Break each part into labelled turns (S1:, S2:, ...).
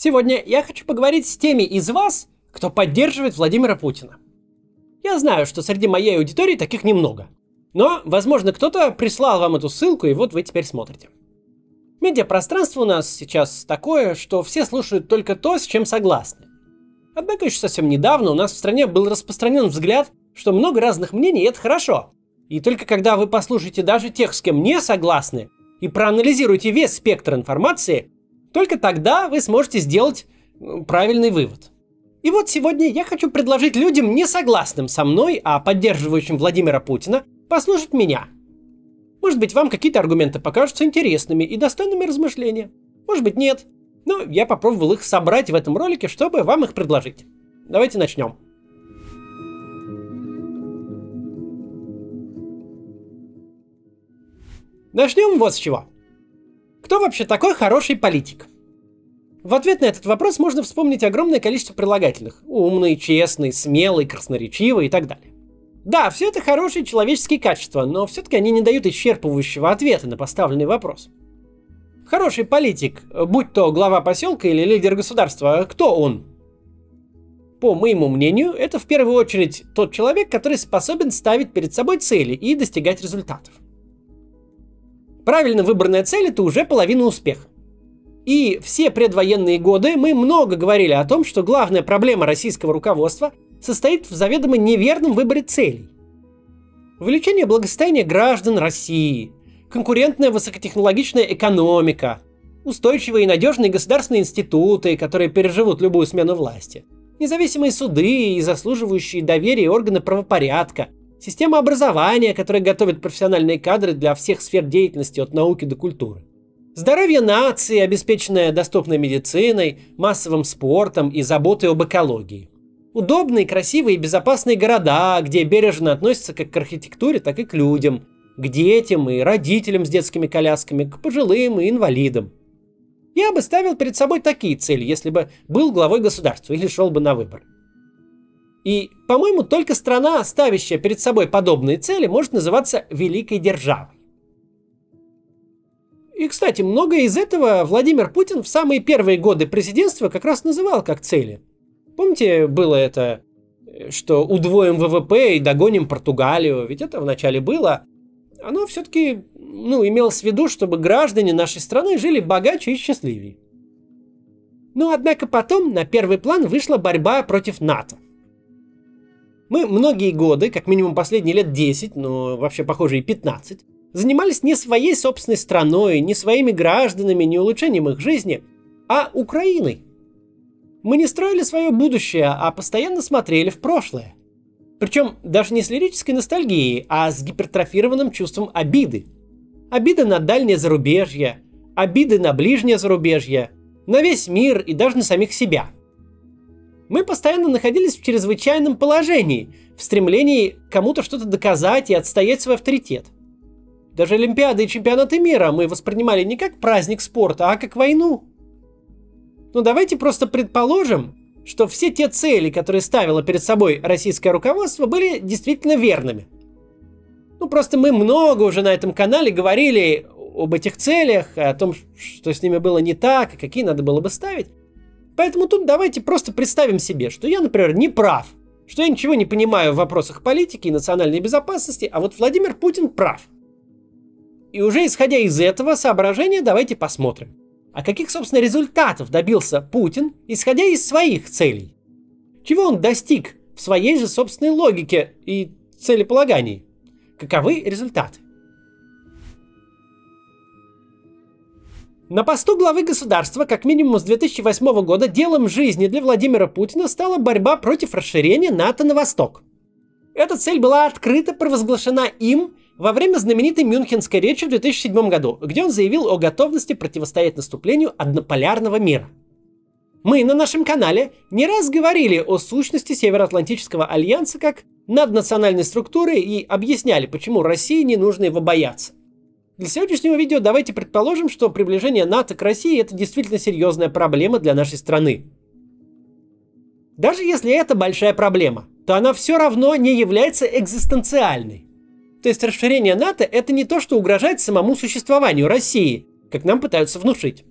S1: Сегодня я хочу поговорить с теми из вас, кто поддерживает Владимира Путина. Я знаю, что среди моей аудитории таких немного. Но, возможно, кто-то прислал вам эту ссылку, и вот вы теперь смотрите. Медиапространство у нас сейчас такое, что все слушают только то, с чем согласны. Однако еще совсем недавно у нас в стране был распространен взгляд, что много разных мнений – это хорошо. И только когда вы послушаете даже тех, с кем не согласны, и проанализируете весь спектр информации, только тогда вы сможете сделать правильный вывод. И вот сегодня я хочу предложить людям, не согласным со мной, а поддерживающим Владимира Путина, послушать меня. Может быть, вам какие-то аргументы покажутся интересными и достойными размышления. Может быть, нет. Но я попробовал их собрать в этом ролике, чтобы вам их предложить. Давайте начнем. Начнем вот с чего. Кто вообще такой хороший политик? В ответ на этот вопрос можно вспомнить огромное количество прилагательных. Умный, честный, смелый, красноречивый и так далее. Да, все это хорошие человеческие качества, но все-таки они не дают исчерпывающего ответа на поставленный вопрос. Хороший политик, будь то глава поселка или лидер государства, кто он? По моему мнению, это в первую очередь тот человек, который способен ставить перед собой цели и достигать результатов. Правильно выбранная цель – это уже половина успеха. И все предвоенные годы мы много говорили о том, что главная проблема российского руководства состоит в заведомо неверном выборе целей. Увеличение благосостояния граждан России, конкурентная высокотехнологичная экономика, устойчивые и надежные государственные институты, которые переживут любую смену власти, независимые суды и заслуживающие доверия органы правопорядка, система образования, которая готовит профессиональные кадры для всех сфер деятельности от науки до культуры. Здоровье нации, обеспеченное доступной медициной, массовым спортом и заботой об экологии. Удобные, красивые и безопасные города, где бережно относятся как к архитектуре, так и к людям, к детям и родителям с детскими колясками, к пожилым и инвалидам. Я бы ставил перед собой такие цели, если бы был главой государства или шел бы на выборы. И, по-моему, только страна, ставящая перед собой подобные цели, может называться великой державой. И, кстати, многое из этого Владимир Путин в самые первые годы президентства как раз называл как цели. Помните, было это, что удвоим ВВП и догоним Португалию? Ведь это вначале было. Оно все-таки, имелось в виду, чтобы граждане нашей страны жили богаче и счастливее. Но, однако, потом на первый план вышла борьба против НАТО. Мы многие годы, как минимум последние лет 10, но вообще, похоже, и 15, занимались не своей собственной страной, не своими гражданами, не улучшением их жизни, а Украиной. Мы не строили свое будущее, а постоянно смотрели в прошлое. Причем даже не с лирической ностальгией, а с гипертрофированным чувством обиды. Обиды на дальнее зарубежье, обиды на ближнее зарубежье, на весь мир и даже на самих себя. Мы постоянно находились в чрезвычайном положении, в стремлении кому-то что-то доказать и отстоять свой авторитет. Даже Олимпиады и чемпионаты мира мы воспринимали не как праздник спорта, а как войну. Но давайте просто предположим, что все те цели, которые ставило перед собой российское руководство, были действительно верными. Просто мы много уже на этом канале говорили об этих целях, о том, что с ними было не так, и какие надо было бы ставить. Поэтому тут давайте просто представим себе, что я, например, не прав, что я ничего не понимаю в вопросах политики и национальной безопасности, а вот Владимир Путин прав. И уже исходя из этого соображения давайте посмотрим, а каких, собственно, результатов добился Путин, исходя из своих целей? Чего он достиг в своей же собственной логике и целеполагании? Каковы результаты? На посту главы государства, как минимум с 2008 года, делом жизни для Владимира Путина стала борьба против расширения НАТО на восток. Эта цель была открыто провозглашена им во время знаменитой Мюнхенской речи в 2007 году, где он заявил о готовности противостоять наступлению однополярного мира. Мы на нашем канале не раз говорили о сущности Североатлантического альянса как наднациональной структуры и объясняли, почему России не нужно его бояться. Для сегодняшнего видео давайте предположим, что приближение НАТО к России – это действительно серьезная проблема для нашей страны. Даже если это большая проблема, то она все равно не является экзистенциальной. То есть расширение НАТО – это не то, что угрожает самому существованию России, как нам пытаются внушить.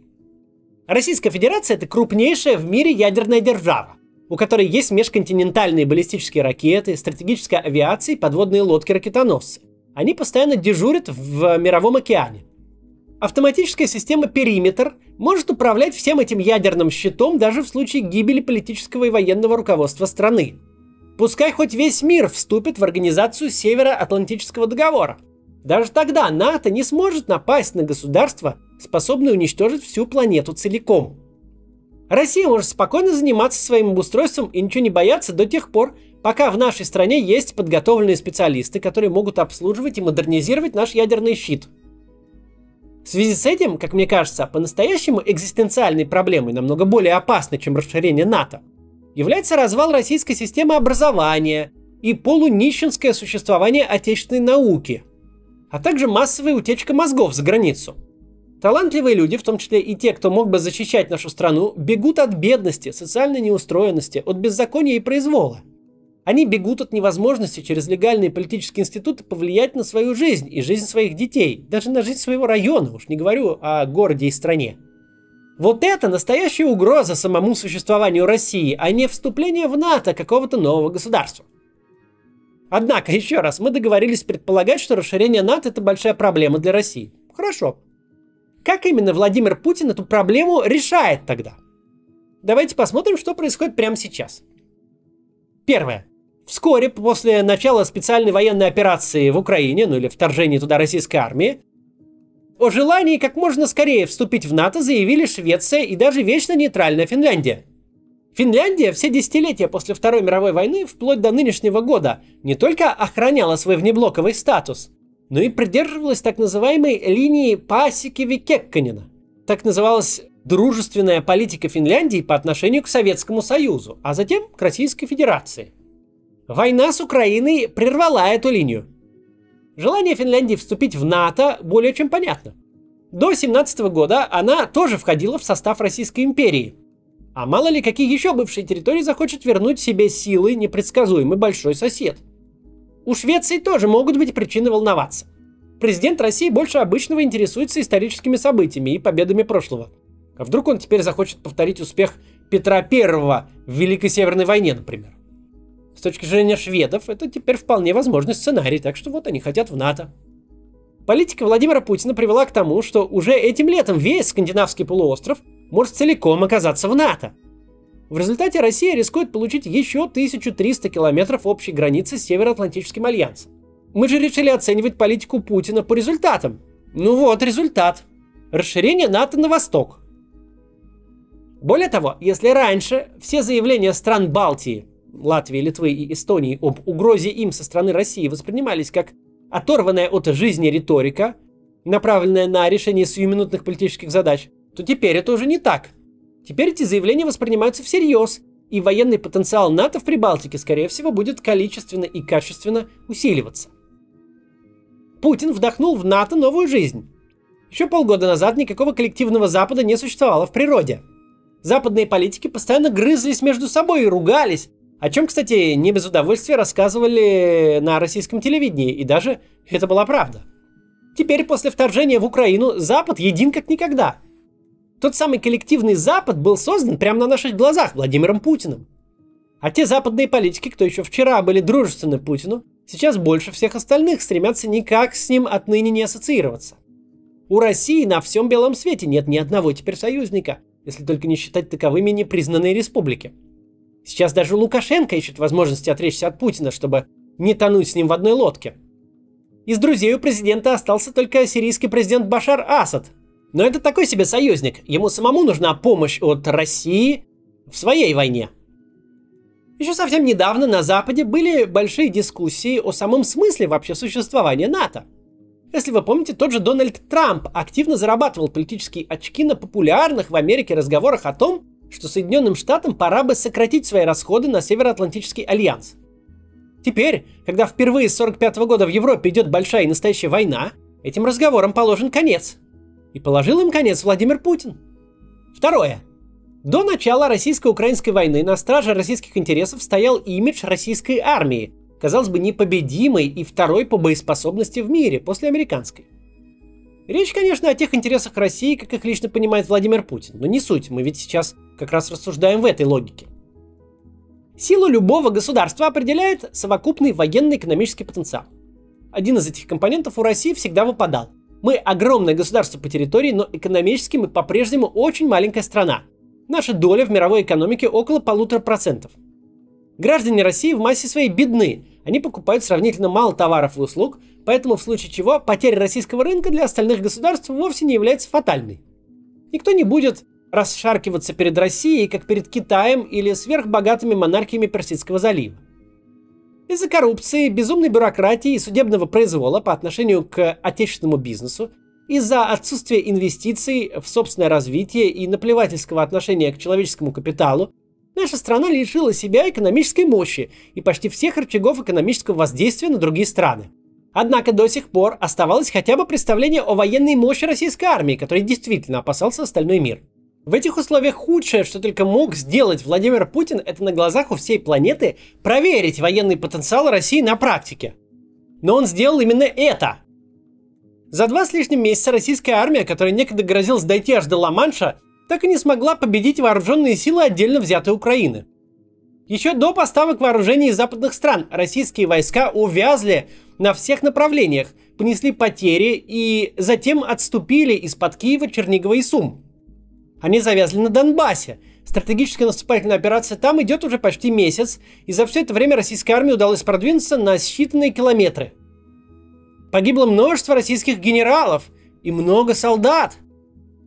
S1: Российская Федерация – это крупнейшая в мире ядерная держава, у которой есть межконтинентальные баллистические ракеты, стратегическая авиация и подводные лодки-ракетоносцы. Они постоянно дежурят в Мировом океане. Автоматическая система «Периметр» может управлять всем этим ядерным щитом даже в случае гибели политического и военного руководства страны. Пускай хоть весь мир вступит в организацию Североатлантического договора. Даже тогда НАТО не сможет напасть на государство, способное уничтожить всю планету целиком. Россия может спокойно заниматься своим обустройством и ничего не бояться до тех пор, пока в нашей стране есть подготовленные специалисты, которые могут обслуживать и модернизировать наш ядерный щит. В связи с этим, как мне кажется, по-настоящему экзистенциальной проблемой, намного более опасной, чем расширение НАТО, является развал российской системы образования и полунищенское существование отечественной науки, а также массовая утечка мозгов за границу. Талантливые люди, в том числе и те, кто мог бы защищать нашу страну, бегут от бедности, социальной неустроенности, от беззакония и произвола. Они бегут от невозможности через легальные политические институты повлиять на свою жизнь и жизнь своих детей, даже на жизнь своего района, уж не говорю о городе и стране. Вот это настоящая угроза самому существованию России, а не вступление в НАТО какого-то нового государства. Однако, еще раз, мы договорились предполагать, что расширение НАТО – это большая проблема для России. Хорошо. Как именно Владимир Путин эту проблему решает тогда? Давайте посмотрим, что происходит прямо сейчас. Первое. Вскоре после начала специальной военной операции в Украине, ну или вторжения туда российской армии, о желании как можно скорее вступить в НАТО заявили Швеция и даже вечно нейтральная Финляндия. Финляндия все десятилетия после Второй мировой войны, вплоть до нынешнего года, не только охраняла свой внеблоковый статус, но и придерживалась так называемой линии Паасиkivi-Кекконена. Так называлась дружественная политика Финляндии по отношению к Советскому Союзу, а затем к Российской Федерации. Война с Украиной прервала эту линию. Желание Финляндии вступить в НАТО более чем понятно. До 1917 года она тоже входила в состав Российской империи. А мало ли какие еще бывшие территории захочет вернуть себе силой непредсказуемый большой сосед. У Швеции тоже могут быть причины волноваться. Президент России больше обычного интересуется историческими событиями и победами прошлого. А вдруг он теперь захочет повторить успех Петра I в Великой Северной войне, например? С точки зрения шведов, это теперь вполне возможный сценарий, так что вот они хотят в НАТО. Политика Владимира Путина привела к тому, что уже этим летом весь скандинавский полуостров может целиком оказаться в НАТО. В результате Россия рискует получить еще 1300 километров общей границы с Североатлантическим альянсом. Мы же решили оценивать политику Путина по результатам. Ну вот результат. Расширение НАТО на восток. Более того, если раньше все заявления стран Балтии, Латвии, Литвы и Эстонии об угрозе им со стороны России воспринимались как оторванная от жизни риторика, направленная на решение сиюминутных политических задач, то теперь это уже не так. Теперь эти заявления воспринимаются всерьез, и военный потенциал НАТО в Прибалтике, скорее всего, будет количественно и качественно усиливаться. Путин вдохнул в НАТО новую жизнь. Еще полгода назад никакого коллективного Запада не существовало в природе. Западные политики постоянно грызлись между собой и ругались, о чем, кстати, не без удовольствия рассказывали на российском телевидении, и даже это была правда. Теперь, после вторжения в Украину, Запад един как никогда. Тот самый коллективный Запад был создан прямо на наших глазах Владимиром Путиным. А те западные политики, кто еще вчера были дружественны Путину, сейчас больше всех остальных стремятся никак с ним отныне не ассоциироваться. У России на всем белом свете нет ни одного теперь союзника, если только не считать таковыми непризнанные республики. Сейчас даже Лукашенко ищет возможности отречься от Путина, чтобы не тонуть с ним в одной лодке. Из друзей у президента остался только сирийский президент Башар Асад. Но это такой себе союзник. Ему самому нужна помощь от России в своей войне. Еще совсем недавно на Западе были большие дискуссии о самом смысле вообще существования НАТО. Если вы помните, тот же Дональд Трамп активно зарабатывал политические очки на популярных в Америке разговорах о том, что Соединенным Штатам пора бы сократить свои расходы на Североатлантический альянс. Теперь, когда впервые с 1945 года в Европе идет большая и настоящая война, этим разговорам положен конец. И положил им конец Владимир Путин. Второе. До начала российско-украинской войны на страже российских интересов стоял имидж российской армии, казалось бы, непобедимой и второй по боеспособности в мире после американской. Речь, конечно, о тех интересах России, как их лично понимает Владимир Путин, но не суть, мы ведь сейчас как раз рассуждаем в этой логике. Силу любого государства определяет совокупный военно-экономический потенциал. Один из этих компонентов у России всегда выпадал. Мы огромное государство по территории, но экономически мы по-прежнему очень маленькая страна. Наша доля в мировой экономике около 1,5%. Граждане России в массе своей бедны, они покупают сравнительно мало товаров и услуг, поэтому в случае чего потеря российского рынка для остальных государств вовсе не является фатальной. Никто не будет расшаркиваться перед Россией, как перед Китаем или сверхбогатыми монархиями Персидского залива. Из-за коррупции, безумной бюрократии и судебного произвола по отношению к отечественному бизнесу, из-за отсутствия инвестиций в собственное развитие и наплевательского отношения к человеческому капиталу, наша страна лишила себя экономической мощи и почти всех рычагов экономического воздействия на другие страны. Однако до сих пор оставалось хотя бы представление о военной мощи российской армии, которой действительно опасался остальной мир. В этих условиях худшее, что только мог сделать Владимир Путин, это на глазах у всей планеты проверить военный потенциал России на практике. Но он сделал именно это. За 2 с лишним месяца российская армия, которая некогда грозилась дойти аж до Ла-Манша, так и не смогла победить вооруженные силы отдельно взятой Украины. Еще до поставок вооружений из западных стран российские войска увязли на всех направлениях, понесли потери и затем отступили из-под Киева, Чернигова и Сум. Они завязли на Донбассе. Стратегическая наступательная операция там идет уже почти месяц, и за все это время российской армии удалось продвинуться на считанные километры. Погибло множество российских генералов и много солдат.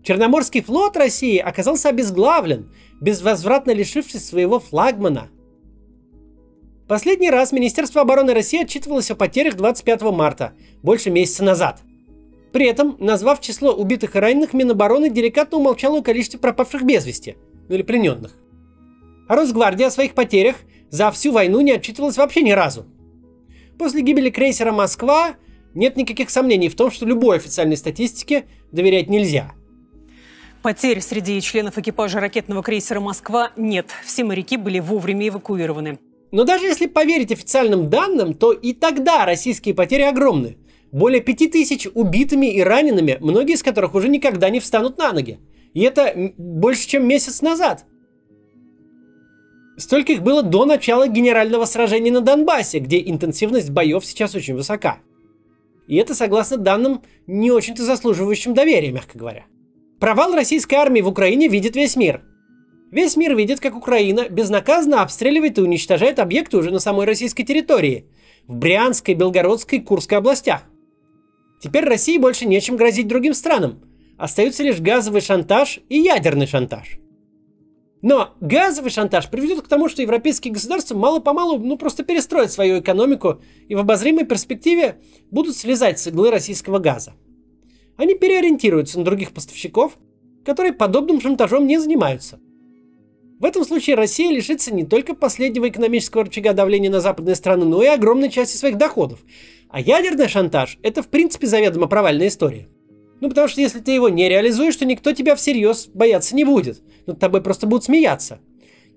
S1: Черноморский флот России оказался обезглавлен, безвозвратно лишившись своего флагмана. Последний раз Министерство обороны России отчитывалось о потерях 25 марта, больше месяца назад. При этом, назвав число убитых и раненых, Минобороны деликатно умолчало о количестве пропавших без вести, или плененных. А Росгвардия о своих потерях за всю войну не отчитывалась вообще ни разу. После гибели крейсера «Москва» нет никаких сомнений в том, что любой официальной статистике доверять нельзя.
S2: Потерь среди членов экипажа ракетного крейсера «Москва» нет. Все моряки были вовремя эвакуированы.
S1: Но даже если поверить официальным данным, то и тогда российские потери огромны. Более 5000 убитыми и ранеными, многие из которых уже никогда не встанут на ноги. И это больше, чем месяц назад. Столько их было до начала генерального сражения на Донбассе, где интенсивность боев сейчас очень высока. И это согласно данным, не очень-то заслуживающим доверия, мягко говоря. Провал российской армии в Украине видит весь мир. Весь мир видит, как Украина безнаказанно обстреливает и уничтожает объекты уже на самой российской территории, в Брянской, Белгородской, Курской областях. Теперь России больше нечем грозить другим странам. Остаются лишь газовый шантаж и ядерный шантаж. Но газовый шантаж приведет к тому, что европейские государства мало-помалу просто перестроят свою экономику и в обозримой перспективе будут слезать с иглы российского газа. Они переориентируются на других поставщиков, которые подобным шантажом не занимаются. В этом случае Россия лишится не только последнего экономического рычага давления на западные страны, но и огромной части своих доходов. А ядерный шантаж – это в принципе заведомо провальная история. Потому что если ты его не реализуешь, то никто тебя всерьез бояться не будет. Над тобой просто будут смеяться.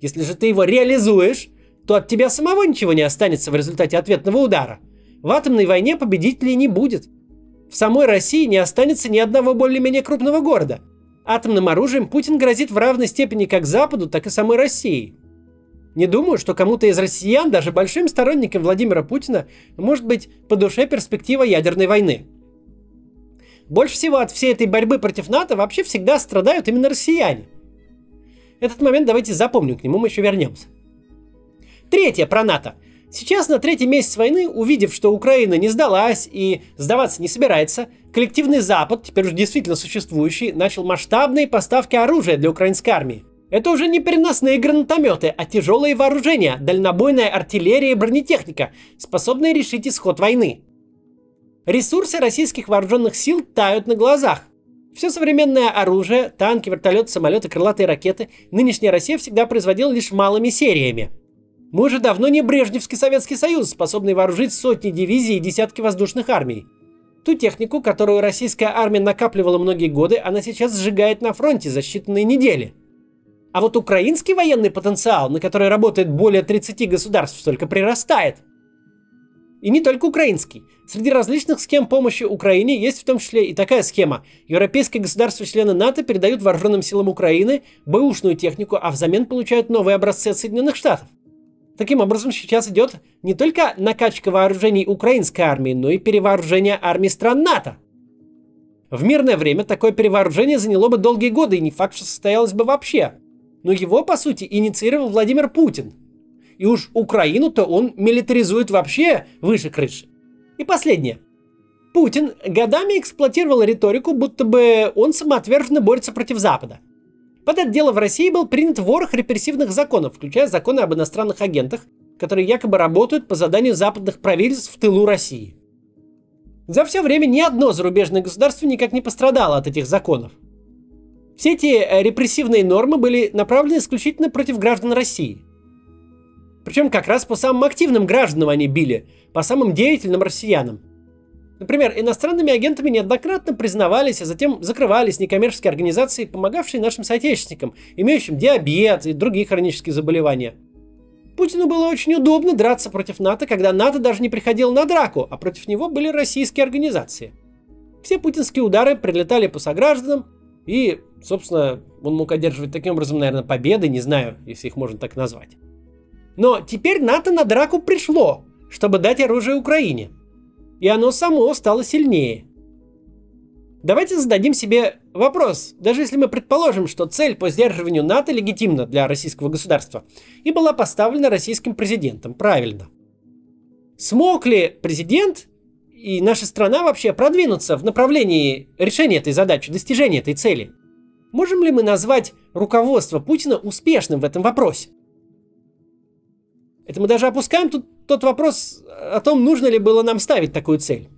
S1: Если же ты его реализуешь, то от тебя самого ничего не останется в результате ответного удара. В атомной войне победителей не будет. В самой России не останется ни одного более-менее крупного города. Атомным оружием Путин грозит в равной степени как Западу, так и самой России. Не думаю, что кому-то из россиян, даже большим сторонникам Владимира Путина, может быть по душе перспектива ядерной войны. Больше всего от всей этой борьбы против НАТО вообще всегда страдают именно россияне. Этот момент давайте запомним, к нему мы еще вернемся. Третье про НАТО. Сейчас на 3-й месяц войны, увидев, что Украина не сдалась и сдаваться не собирается, коллективный Запад, теперь уже действительно существующий, начал масштабные поставки оружия для украинской армии. Это уже не переносные гранатометы, а тяжелые вооружения, дальнобойная артиллерия и бронетехника, способные решить исход войны. Ресурсы российских вооруженных сил тают на глазах. Все современное оружие, танки, вертолеты, самолеты, крылатые ракеты, нынешняя Россия всегда производила лишь малыми сериями. Мы уже давно не Брежневский Советский Союз, способный вооружить сотни дивизий и десятки воздушных армий. Ту технику, которую российская армия накапливала многие годы, она сейчас сжигает на фронте за считанные недели. А вот украинский военный потенциал, на который работает более 30 государств, только прирастает. И не только украинский. Среди различных схем помощи Украине есть в том числе и такая схема. Европейские государства-члены НАТО передают вооруженным силам Украины бэушную технику, а взамен получают новые образцы от Соединенных Штатов. Таким образом, сейчас идет не только накачка вооружений украинской армии, но и перевооружение армий стран НАТО. В мирное время такое перевооружение заняло бы долгие годы, и не факт, что состоялось бы вообще. Но его, по сути, инициировал Владимир Путин. И уж Украину-то он милитаризует вообще выше крыши. И последнее. Путин годами эксплуатировал риторику, будто бы он самоотверженно борется против Запада. Под это дело в России был принят ворох репрессивных законов, включая законы об иностранных агентах, которые якобы работают по заданию западных правительств в тылу России. За все время ни одно зарубежное государство никак не пострадало от этих законов. Все эти репрессивные нормы были направлены исключительно против граждан России. Причем как раз по самым активным гражданам они били, по самым деятельным россиянам. Например, иностранными агентами неоднократно признавались, а затем закрывались некоммерческие организации, помогавшие нашим соотечественникам, имеющим диабет и другие хронические заболевания. Путину было очень удобно драться против НАТО, когда НАТО даже не приходило на драку, а против него были российские организации. Все путинские удары прилетали по согражданам, и, собственно, он мог одерживать таким образом, наверное, победы, не знаю, если их можно так назвать. Но теперь НАТО на драку пришло, чтобы дать оружие Украине. И оно само стало сильнее. Давайте зададим себе вопрос, даже если мы предположим, что цель по сдерживанию НАТО легитимна для российского государства и была поставлена российским президентом, правильно. Смог ли президент и наша страна вообще продвинуться в направлении решения этой задачи, достижения этой цели? Можем ли мы назвать руководство Путина успешным в этом вопросе? Это мы даже опускаем тут тот вопрос о том, нужно ли было нам ставить такую цель.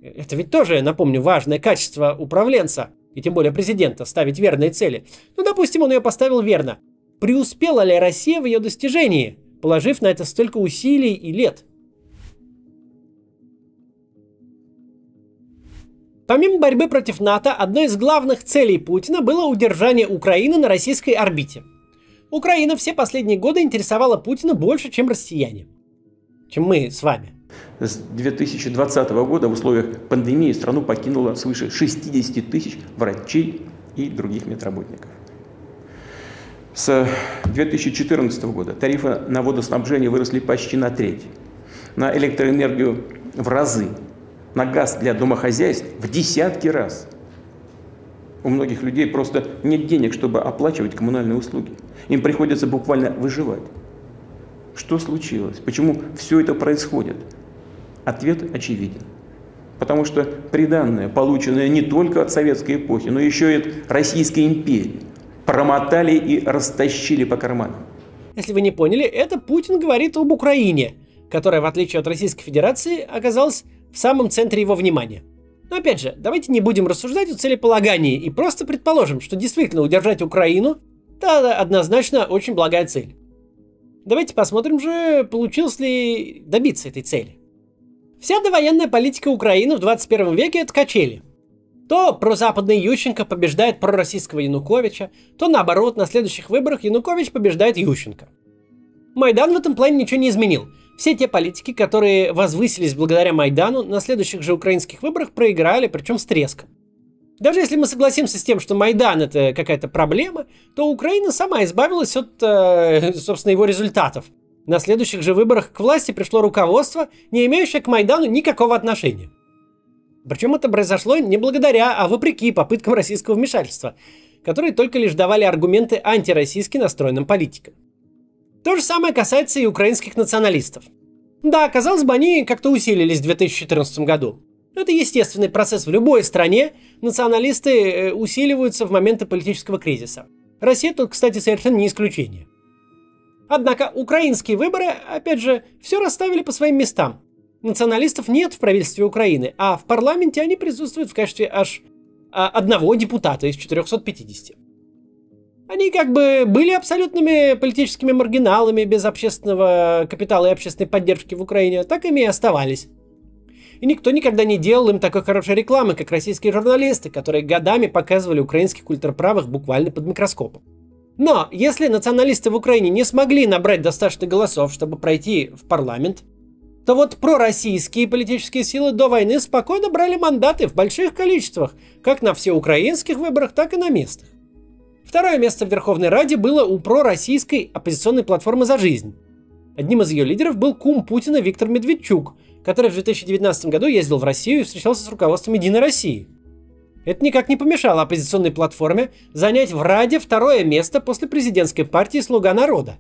S1: Это ведь тоже, напомню, важное качество управленца, и тем более президента, ставить верные цели. Ну, допустим, он ее поставил верно. Преуспела ли Россия в ее достижении, положив на это столько усилий и лет? Помимо борьбы против НАТО, одной из главных целей Путина было удержание Украины на российской орбите. Украина все последние годы интересовала Путина больше, чем россияне. Чем мы с вами.
S3: С 2020 года в условиях пандемии страну покинуло свыше 60 тысяч врачей и других медработников. С 2014 года тарифы на водоснабжение выросли почти на треть, на электроэнергию в разы, на газ для домохозяйств в десятки раз. У многих людей просто нет денег, чтобы оплачивать коммунальные услуги. Им приходится буквально выживать. Что случилось? Почему все это происходит? Ответ очевиден. Потому что приданное, полученное не только от советской эпохи, но еще и от Российской империи, промотали и растащили по карманам.
S1: Если вы не поняли, это Путин говорит об Украине, которая, в отличие от Российской Федерации, оказалась в самом центре его внимания. Но опять же, давайте не будем рассуждать о целеполагании и просто предположим, что действительно удержать Украину – это однозначно очень благая цель. Давайте посмотрим же, получилось ли добиться этой цели. Вся довоенная политика Украины в 21 веке – это качели. То прозападный Ющенко побеждает пророссийского Януковича, то наоборот, на следующих выборах Янукович побеждает Ющенко. Майдан в этом плане ничего не изменил. Все те политики, которые возвысились благодаря Майдану, на следующих же украинских выборах проиграли, причем с треском. Даже если мы согласимся с тем, что Майдан это какая-то проблема, то Украина сама избавилась от, собственно, его результатов. На следующих же выборах к власти пришло руководство, не имеющее к Майдану никакого отношения. Причем это произошло не благодаря, а вопреки попыткам российского вмешательства, которые только лишь давали аргументы антироссийски настроенным политикам. То же самое касается и украинских националистов. Да, казалось бы, они как-то усилились в 2014 году. Но это естественный процесс в любой стране. Националисты усиливаются в моменты политического кризиса. Россия тут, кстати, совершенно не исключение. Однако украинские выборы, опять же, все расставили по своим местам. Националистов нет в правительстве Украины, а в парламенте они присутствуют в качестве аж одного депутата из 450. Они как бы были абсолютными политическими маргиналами без общественного капитала и общественной поддержки в Украине, так ими и оставались. И никто никогда не делал им такой хорошей рекламы, как российские журналисты, которые годами показывали украинских ультраправых буквально под микроскопом. Но если националисты в Украине не смогли набрать достаточно голосов, чтобы пройти в парламент, то вот пророссийские политические силы до войны спокойно брали мандаты в больших количествах, как на всеукраинских выборах, так и на местных. Второе место в Верховной Раде было у пророссийской оппозиционной платформы «За жизнь». Одним из ее лидеров был кум Путина Виктор Медведчук, который в 2019 году ездил в Россию и встречался с руководством «Единой России». Это никак не помешало оппозиционной платформе занять в Раде второе место после президентской партии «Слуга народа».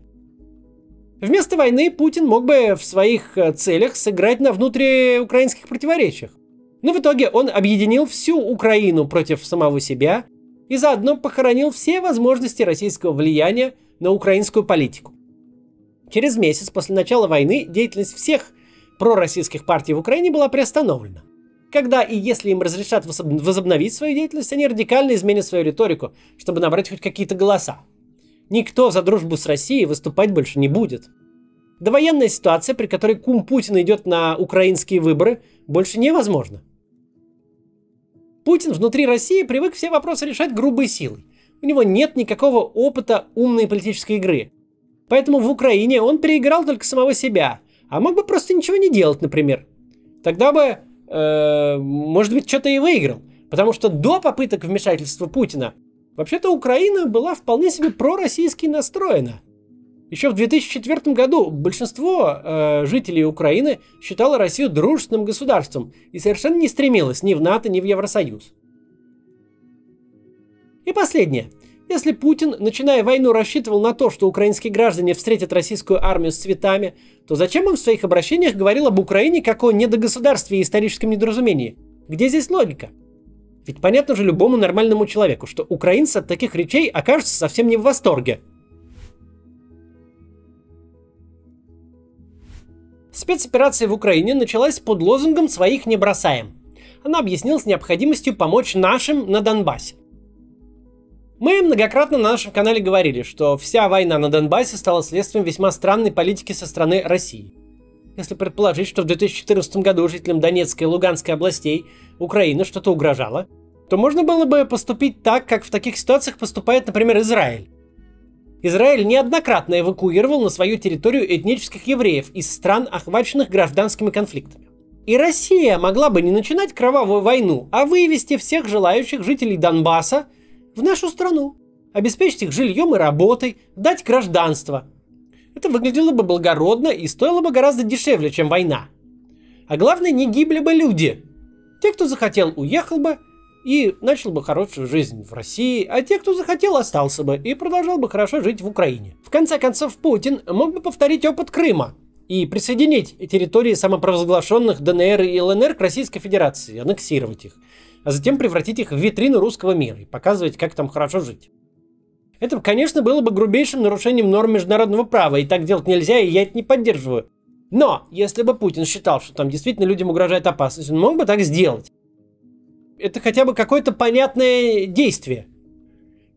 S1: Вместо войны Путин мог бы в своих целях сыграть на внутриукраинских противоречиях. Но в итоге он объединил всю Украину против самого себя и заодно похоронил все возможности российского влияния на украинскую политику. Через месяц после начала войны деятельность всех пророссийских партий в Украине была приостановлена. Когда и если им разрешат возобновить свою деятельность, они радикально изменят свою риторику, чтобы набрать хоть какие-то голоса. Никто за дружбу с Россией выступать больше не будет. Довоенная ситуация, при которой кум Путина идет на украинские выборы, больше невозможна. Путин внутри России привык все вопросы решать грубой силой. У него нет никакого опыта умной политической игры. Поэтому в Украине он переиграл только самого себя, а мог бы просто ничего не делать, например. Тогда бы, может быть, что-то и выиграл. Потому что до попыток вмешательства Путина вообще-то Украина была вполне себе пророссийски настроена. Еще в 2004 году большинство жителей Украины считало Россию дружественным государством и совершенно не стремилось ни в НАТО, ни в Евросоюз. И последнее. Если Путин, начиная войну, рассчитывал на то, что украинские граждане встретят российскую армию с цветами, то зачем он в своих обращениях говорил об Украине как о недогосударстве и историческом недоразумении? Где здесь логика? Ведь понятно же любому нормальному человеку, что украинцы от таких речей окажутся совсем не в восторге. Спецоперация в Украине началась под лозунгом «Своих не бросаем». Она объяснилась необходимостью помочь нашим на Донбассе. Мы многократно на нашем канале говорили, что вся война на Донбассе стала следствием весьма странной политики со стороны России. Если предположить, что в 2014 году жителям Донецкой и Луганской областей Украины что-то угрожало, то можно было бы поступить так, как в таких ситуациях поступает, например, Израиль. Израиль неоднократно эвакуировал на свою территорию этнических евреев из стран, охваченных гражданскими конфликтами. И Россия могла бы не начинать кровавую войну, а вывести всех желающих жителей Донбасса в нашу страну, обеспечить их жильем и работой, дать гражданство. Это выглядело бы благородно и стоило бы гораздо дешевле, чем война. А главное, не гибли бы люди. Те, кто захотел, уехал бы и начал бы хорошую жизнь в России, а те, кто захотел, остался бы и продолжал бы хорошо жить в Украине. В конце концов, Путин мог бы повторить опыт Крыма и присоединить территории самопровозглашенных ДНР и ЛНР к Российской Федерации, аннексировать их, а затем превратить их в витрину русского мира и показывать, как там хорошо жить. Это, конечно, было бы грубейшим нарушением норм международного права, и так делать нельзя, и я это не поддерживаю. Но, если бы Путин считал, что там действительно людям угрожает опасность, он мог бы так сделать. Это хотя бы какое-то понятное действие.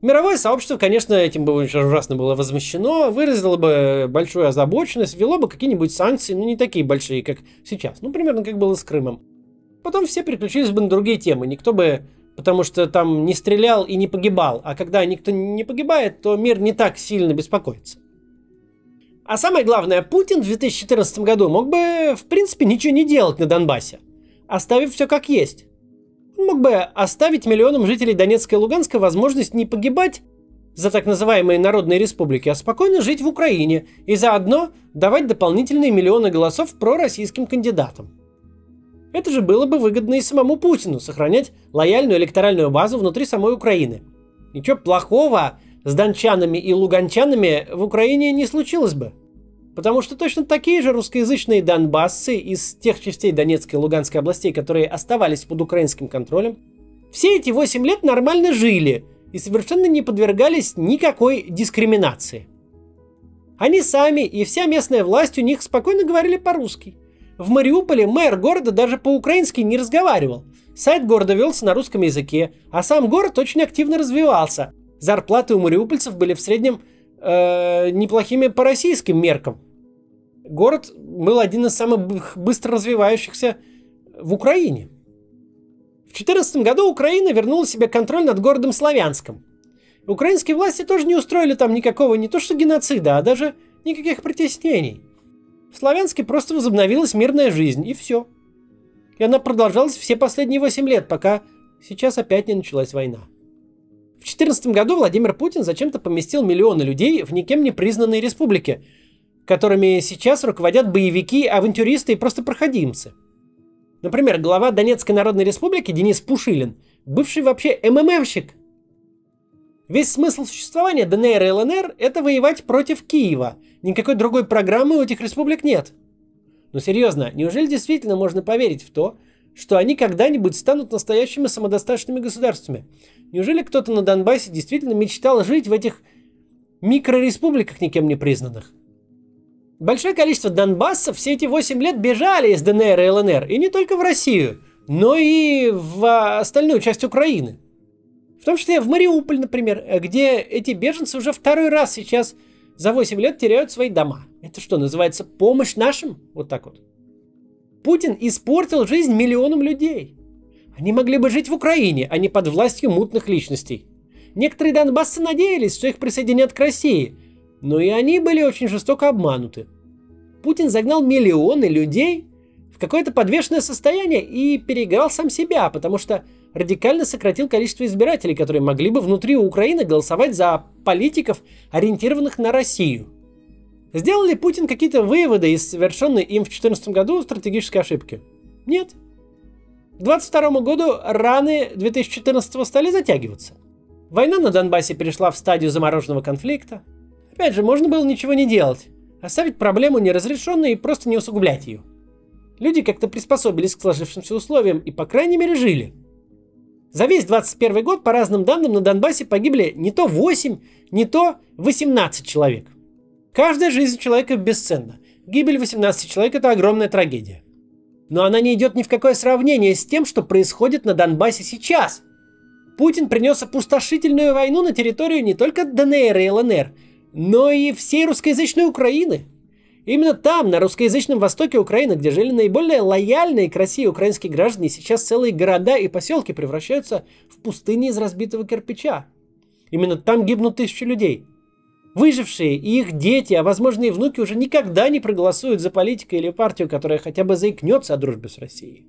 S1: Мировое сообщество, конечно, этим бы очень ужасно было возмущено, выразило бы большую озабоченность, ввело бы какие-нибудь санкции, но не такие большие, как сейчас. Ну, примерно как было с Крымом. Потом все переключились бы на другие темы. Никто бы, потому что там не стрелял и не погибал. А когда никто не погибает, то мир не так сильно беспокоится. А самое главное, Путин в 2014 году мог бы, в принципе, ничего не делать на Донбассе, оставив все как есть. Он мог бы оставить миллионам жителей Донецкой и Луганской возможность не погибать за так называемые народные республики, а спокойно жить в Украине и заодно давать дополнительные миллионы голосов пророссийским кандидатам. Это же было бы выгодно и самому Путину сохранять лояльную электоральную базу внутри самой Украины. Ничего плохого с дончанами и луганчанами в Украине не случилось бы. Потому что точно такие же русскоязычные донбассы из тех частей Донецкой и Луганской областей, которые оставались под украинским контролем, все эти 8 лет нормально жили и совершенно не подвергались никакой дискриминации. Они сами и вся местная власть у них спокойно говорили по-русски. В Мариуполе мэр города даже по-украински не разговаривал. Сайт города велся на русском языке, а сам город очень активно развивался. Зарплаты у мариупольцев были в среднем неплохими по российским меркам. Город был один из самых быстро развивающихся в Украине. В 2014 году Украина вернула себе контроль над городом Славянском. Украинские власти тоже не устроили там никакого не то что геноцида, а даже никаких притеснений. В Славянске просто возобновилась мирная жизнь, и все. И она продолжалась все последние 8 лет, пока сейчас опять не началась война. В 2014 году Владимир Путин зачем-то поместил миллионы людей в никем не признанные республики, которыми сейчас руководят боевики, авантюристы и просто проходимцы. Например, глава Донецкой Народной Республики Денис Пушилин, бывший вообще МММщик. Весь смысл существования ДНР и ЛНР – это воевать против Киева. Никакой другой программы у этих республик нет. Но серьезно, неужели действительно можно поверить в то, что они когда-нибудь станут настоящими самодостаточными государствами? Неужели кто-то на Донбассе действительно мечтал жить в этих микрореспубликах никем не признанных? Большое количество донбассцев все эти 8 лет бежали из ДНР и ЛНР, и не только в Россию, но и в остальную часть Украины. В том числе в Мариуполь, например, где эти беженцы уже второй раз сейчас за 8 лет теряют свои дома. Это что, называется помощь нашим? Вот так вот. Путин испортил жизнь миллионам людей. Они могли бы жить в Украине, а не под властью мутных личностей. Некоторые донбассы надеялись, что их присоединят к России, но и они были очень жестоко обмануты. Путин загнал миллионы людей в какое-то подвешенное состояние и переиграл сам себя, потому что радикально сократил количество избирателей, которые могли бы внутри Украины голосовать за политиков, ориентированных на Россию. Сделал ли Путин какие-то выводы из совершенной им в 2014 году стратегической ошибки? Нет. К 2022 году раны 2014 стали затягиваться. Война на Донбассе перешла в стадию замороженного конфликта. Опять же, можно было ничего не делать, оставить проблему неразрешенной и просто не усугублять ее. Люди как-то приспособились к сложившимся условиям и, по крайней мере, жили. За весь 2021 год, по разным данным, на Донбассе погибли не то 8, не то 18 человек. Каждая жизнь человека бесценна. Гибель 18 человек – это огромная трагедия. Но она не идет ни в какое сравнение с тем, что происходит на Донбассе сейчас. Путин принес опустошительную войну на территорию не только ДНР и ЛНР, но и всей русскоязычной Украины. Именно там, на русскоязычном востоке Украины, где жили наиболее лояльные к России украинские граждане, сейчас целые города и поселки превращаются в пустыни из разбитого кирпича. Именно там гибнут тысячи людей. Выжившие и их дети, а возможно и внуки, уже никогда не проголосуют за политика или партию, которая хотя бы заикнется о дружбе с Россией.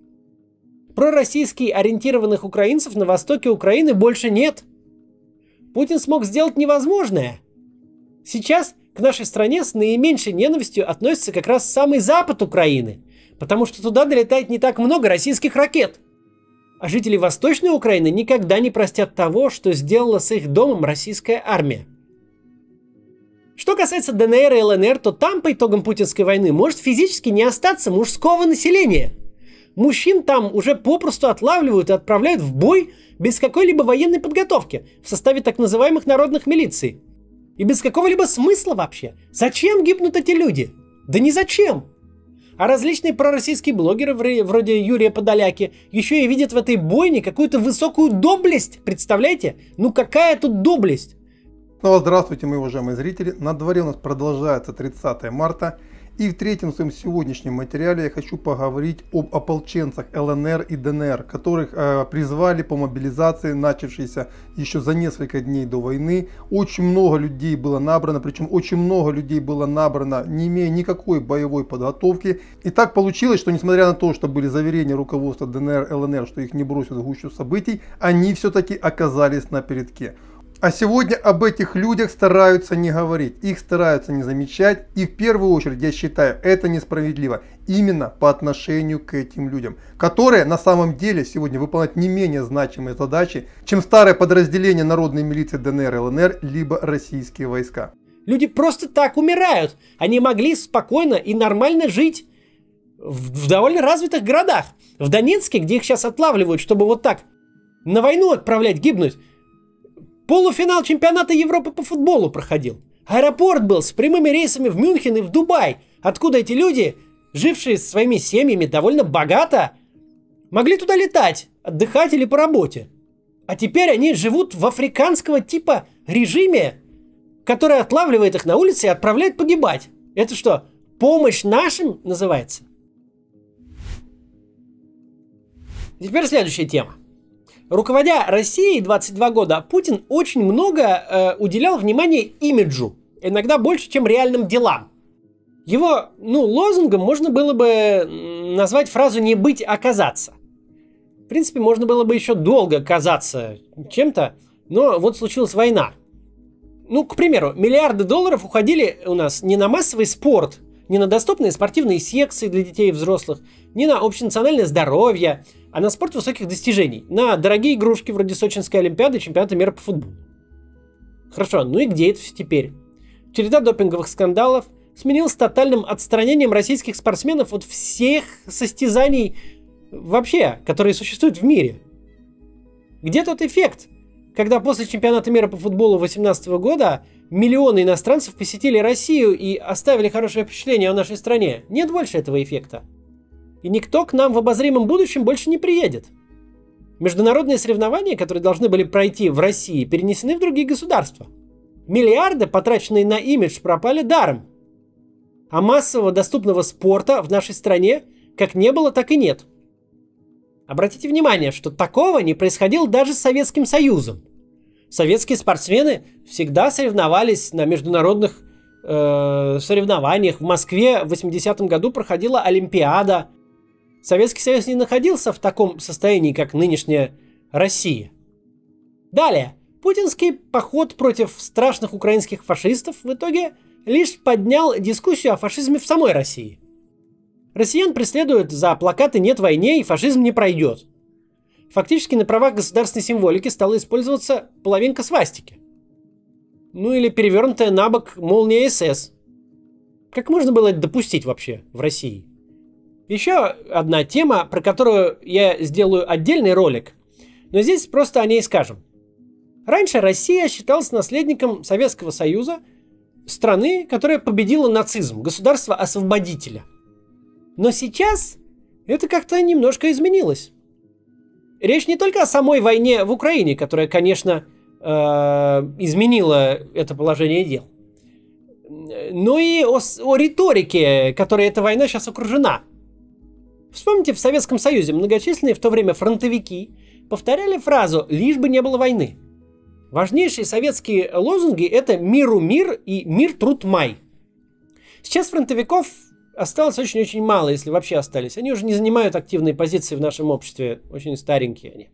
S1: Пророссийски ориентированных украинцев на востоке Украины больше нет. Путин смог сделать невозможное. Сейчас к нашей стране с наименьшей ненавистью относится как раз самый запад Украины, потому что туда долетает не так много российских ракет. А жители Восточной Украины никогда не простят того, что сделала с их домом российская армия. Что касается ДНР и ЛНР, то там по итогам путинской войны может физически не остаться мужского населения. Мужчин там уже попросту отлавливают и отправляют в бой без какой-либо военной подготовки в составе так называемых народных милиций. И без какого-либо смысла вообще. Зачем гибнут эти люди? Да ни зачем. А различные пророссийские блогеры вроде Юрия Подоляки еще и видят в этой бойне какую-то высокую доблесть. Представляете? Ну какая тут доблесть?
S4: Снова здравствуйте, мои уважаемые зрители. На дворе у нас продолжается 30 марта. И в третьем своем сегодняшнем материале я хочу поговорить об ополченцах ЛНР и ДНР, которых призвали по мобилизации, начавшейся еще за несколько дней до войны. Очень много людей было набрано, причем очень много людей было набрано, не имея никакой боевой подготовки. И так получилось, что несмотря на то, что были заверения руководства ДНР и ЛНР, что их не бросят в гущу событий, они все-таки оказались на передке. А сегодня об этих людях стараются не говорить, их стараются не замечать, и в первую очередь, я считаю, это несправедливо именно по отношению к этим людям, которые на самом деле сегодня выполняют не менее значимые задачи, чем старое подразделение народной милиции ДНР и ЛНР, либо российские войска.
S1: Люди просто так умирают. Они могли спокойно и нормально жить в довольно развитых городах. В Донецке, где их сейчас отлавливают, чтобы вот так на войну отправлять, гибнуть, полуфинал чемпионата Европы по футболу проходил. Аэропорт был с прямыми рейсами в Мюнхен и в Дубай, откуда эти люди, жившие с своими семьями довольно богато, могли туда летать, отдыхать или по работе. А теперь они живут в африканского типа режиме, который отлавливает их на улице и отправляет погибать. Это что, помощь нашим называется? И теперь следующая тема. Руководя Россией 22 года, Путин очень много уделял внимания имиджу, иногда больше, чем реальным делам. Его, лозунгом можно было бы назвать фразу «не быть, а казаться». В принципе, можно было бы еще долго казаться чем-то, но вот случилась война. К примеру, миллиарды долларов уходили у нас не на массовый спорт, не на доступные спортивные секции для детей и взрослых, не на общенациональное здоровье, а на спорт высоких достижений, на дорогие игрушки вроде Сочинской Олимпиады и Чемпионата мира по футболу. Хорошо, и где это все теперь? Череда допинговых скандалов сменилась тотальным отстранением российских спортсменов от всех состязаний вообще, которые существуют в мире. Где тот эффект, когда после чемпионата мира по футболу 2018 года миллионы иностранцев посетили Россию и оставили хорошее впечатление о нашей стране? Нет больше этого эффекта. И никто к нам в обозримом будущем больше не приедет. Международные соревнования, которые должны были пройти в России, перенесены в другие государства. Миллиарды, потраченные на имидж, пропали даром. А массового доступного спорта в нашей стране как не было, так и нет. Обратите внимание, что такого не происходило даже с Советским Союзом. Советские спортсмены всегда соревновались на международных соревнованиях. В Москве в 80-м году проходила Олимпиада. Советский Союз не находился в таком состоянии, как нынешняя Россия. Далее. Путинский поход против страшных украинских фашистов в итоге лишь поднял дискуссию о фашизме в самой России. Россиян преследуют за плакаты «Нет войне» и «Фашизм не пройдет». Фактически на правах государственной символики стала использоваться половинка свастики. Или перевернутая на бок молния СС. Как можно было это допустить вообще в России? Еще одна тема, про которую я сделаю отдельный ролик, но здесь просто о ней скажем. Раньше Россия считалась наследником Советского Союза, страны, которая победила нацизм, государства-освободителя. Но сейчас это как-то немножко изменилось. Речь не только о самой войне в Украине, которая, конечно, изменила это положение дел, но и о риторике, которой эта война сейчас окружена. Вспомните, в Советском Союзе многочисленные в то время фронтовики повторяли фразу «лишь бы не было войны». Важнейшие советские лозунги – это «миру мир» и «мир труд май». Сейчас фронтовиков осталось очень-очень мало, если вообще остались. Они уже не занимают активные позиции в нашем обществе, очень старенькие они.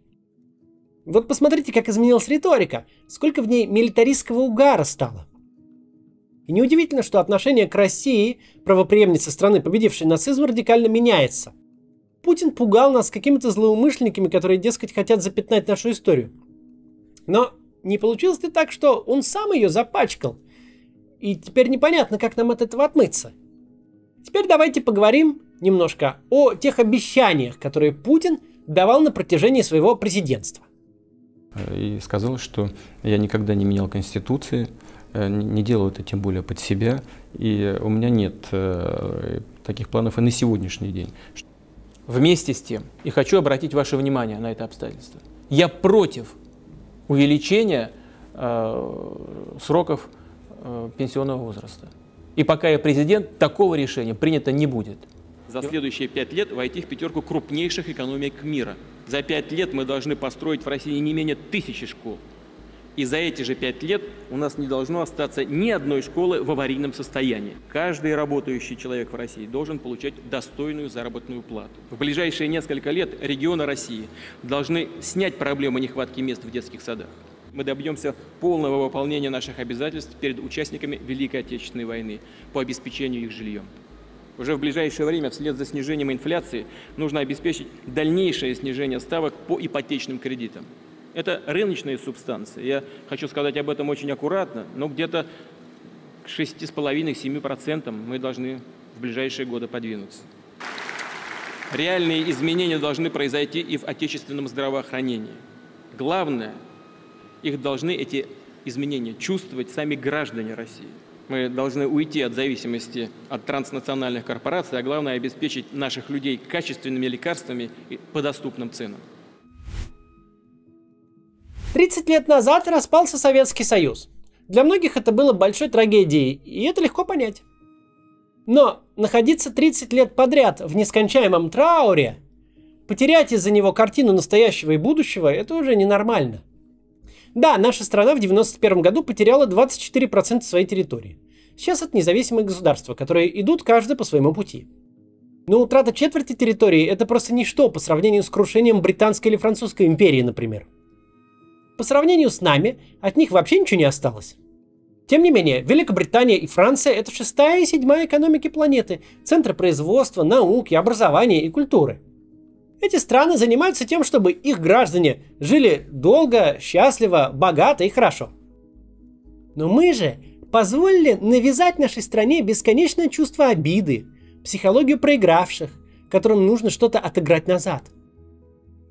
S1: Вот посмотрите, как изменилась риторика, сколько в ней милитаристского угара стало. И неудивительно, что отношение к России, правопреемнице страны, победившей нацизм, радикально меняется. Путин пугал нас какими-то злоумышленниками, которые, дескать, хотят запятнать нашу историю. Но не получилось ли так, что он сам ее запачкал? И теперь непонятно, как нам от этого отмыться. Теперь давайте поговорим немножко о тех обещаниях, которые Путин давал на протяжении своего президентства.
S3: И сказал, что я никогда не менял Конституции, не делал это тем более под себя, и у меня нет таких планов и на сегодняшний день.
S5: Вместе с тем, и хочу обратить ваше внимание на это обстоятельство, я против увеличения сроков пенсионного возраста. И пока я президент, такого решения принято не будет.
S3: За следующие 5 лет войти в пятерку крупнейших экономик мира. За 5 лет мы должны построить в России не менее 1000 школ. И за эти же 5 лет у нас не должно остаться ни одной школы в аварийном состоянии. Каждый работающий человек в России должен получать достойную заработную плату. В ближайшие несколько лет регионы России должны снять проблему нехватки мест в детских садах. Мы добьемся полного выполнения наших обязательств перед участниками Великой Отечественной войны по обеспечению их жильем. Уже в ближайшее время, вслед за снижением инфляции, нужно обеспечить дальнейшее снижение ставок по ипотечным кредитам. Это рыночные субстанции. Я хочу сказать об этом очень аккуратно, но где-то к 6,5–7% мы должны в ближайшие годы подвинуться. Реальные изменения должны произойти и в отечественном здравоохранении. Главное, их должны, эти изменения, чувствовать сами граждане России. Мы должны уйти от зависимости от транснациональных корпораций, а главное обеспечить наших людей качественными лекарствами по доступным ценам.
S1: 30 лет назад распался Советский Союз. Для многих это было большой трагедией, и это легко понять. Но находиться 30 лет подряд в нескончаемом трауре, потерять из-за него картину настоящего и будущего, это уже ненормально. Да, наша страна в 1991 году потеряла 24% своей территории. Сейчас это независимые государства, которые идут каждый по своему пути. Но утрата четверти территории – это просто ничто по сравнению с крушением Британской или Французской империи, например. По сравнению с нами, от них вообще ничего не осталось. Тем не менее, Великобритания и Франция – это 6-я и 7-я экономики планеты, центры производства, науки, образования и культуры. Эти страны занимаются тем, чтобы их граждане жили долго, счастливо, богато и хорошо. Но мы же позволили навязать нашей стране бесконечное чувство обиды, психологию проигравших, которым нужно что-то отыграть назад.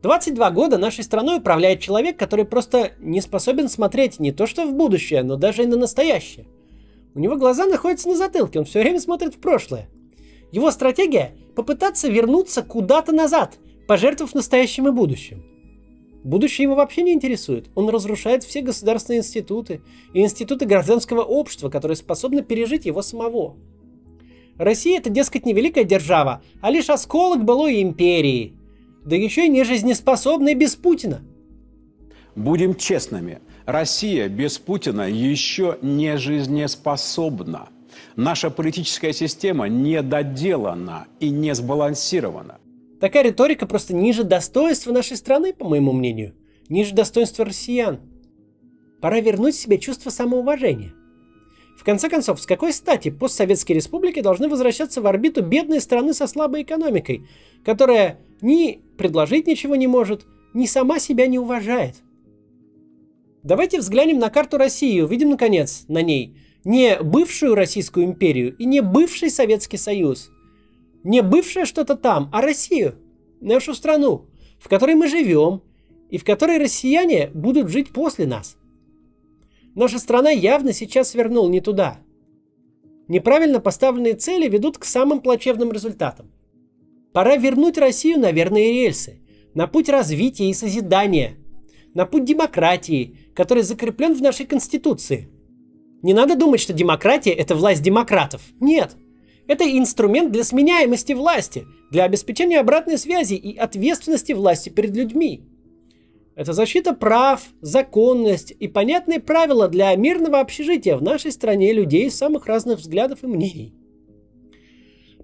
S1: 22 года нашей страной управляет человек, который просто не способен смотреть не то что в будущее, но даже и на настоящее. У него глаза находятся на затылке, он все время смотрит в прошлое. Его стратегия – попытаться вернуться куда-то назад, пожертвовав настоящим и будущим. Будущее его вообще не интересует. Он разрушает все государственные институты и институты гражданского общества, которые способны пережить его самого. Россия – это, дескать, не великая держава, а лишь осколок былой империи. Да еще и не жизнеспособная без Путина.
S6: Будем честными, Россия без Путина еще не жизнеспособна. Наша политическая система недоделана и не сбалансирована.
S1: Такая риторика просто ниже достоинства нашей страны, по моему мнению. Ниже достоинства россиян. Пора вернуть себе чувство самоуважения. В конце концов, с какой стати постсоветские республики должны возвращаться в орбиту бедной страны со слабой экономикой, которая ни предложить ничего не может, ни сама себя не уважает? Давайте взглянем на карту России и увидим, наконец, на ней не бывшую Российскую империю и не бывший Советский Союз, не бывшее что-то там, а Россию, нашу страну, в которой мы живем и в которой россияне будут жить после нас. Наша страна явно сейчас свернула не туда. Неправильно поставленные цели ведут к самым плачевным результатам. Пора вернуть Россию на верные рельсы, на путь развития и созидания, на путь демократии, который закреплен в нашей Конституции. Не надо думать, что демократия – это власть демократов. Нет. Это инструмент для сменяемости власти, для обеспечения обратной связи и ответственности власти перед людьми. Это защита прав, законность и понятные правила для мирного общежития в нашей стране людей самых разных взглядов и мнений.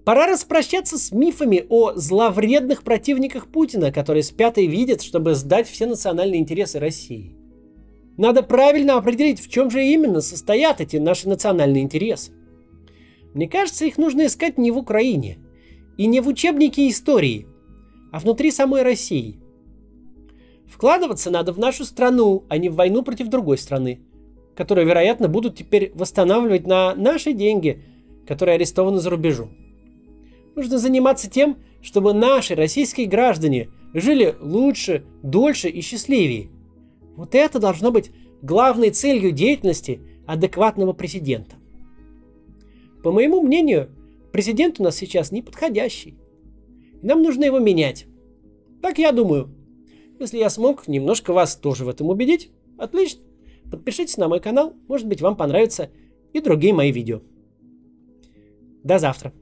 S1: Пора распрощаться с мифами о зловредных противниках Путина, которые спят и видят, чтобы сдать все национальные интересы России. Надо правильно определить, в чем же именно состоят эти наши национальные интересы. Мне кажется, их нужно искать не в Украине и не в учебнике истории, а внутри самой России. Вкладываться надо в нашу страну, а не в войну против другой страны, которую, вероятно, будут теперь восстанавливать на наши деньги, которые арестованы за рубежом. Нужно заниматься тем, чтобы наши российские граждане жили лучше, дольше и счастливее. Вот это должно быть главной целью деятельности адекватного президента. По моему мнению, президент у нас сейчас неподходящий. И нам нужно его менять. Так я думаю. Если я смог немножко вас тоже в этом убедить, отлично. Подпишитесь на мой канал, может быть, вам понравятся и другие мои видео. До завтра.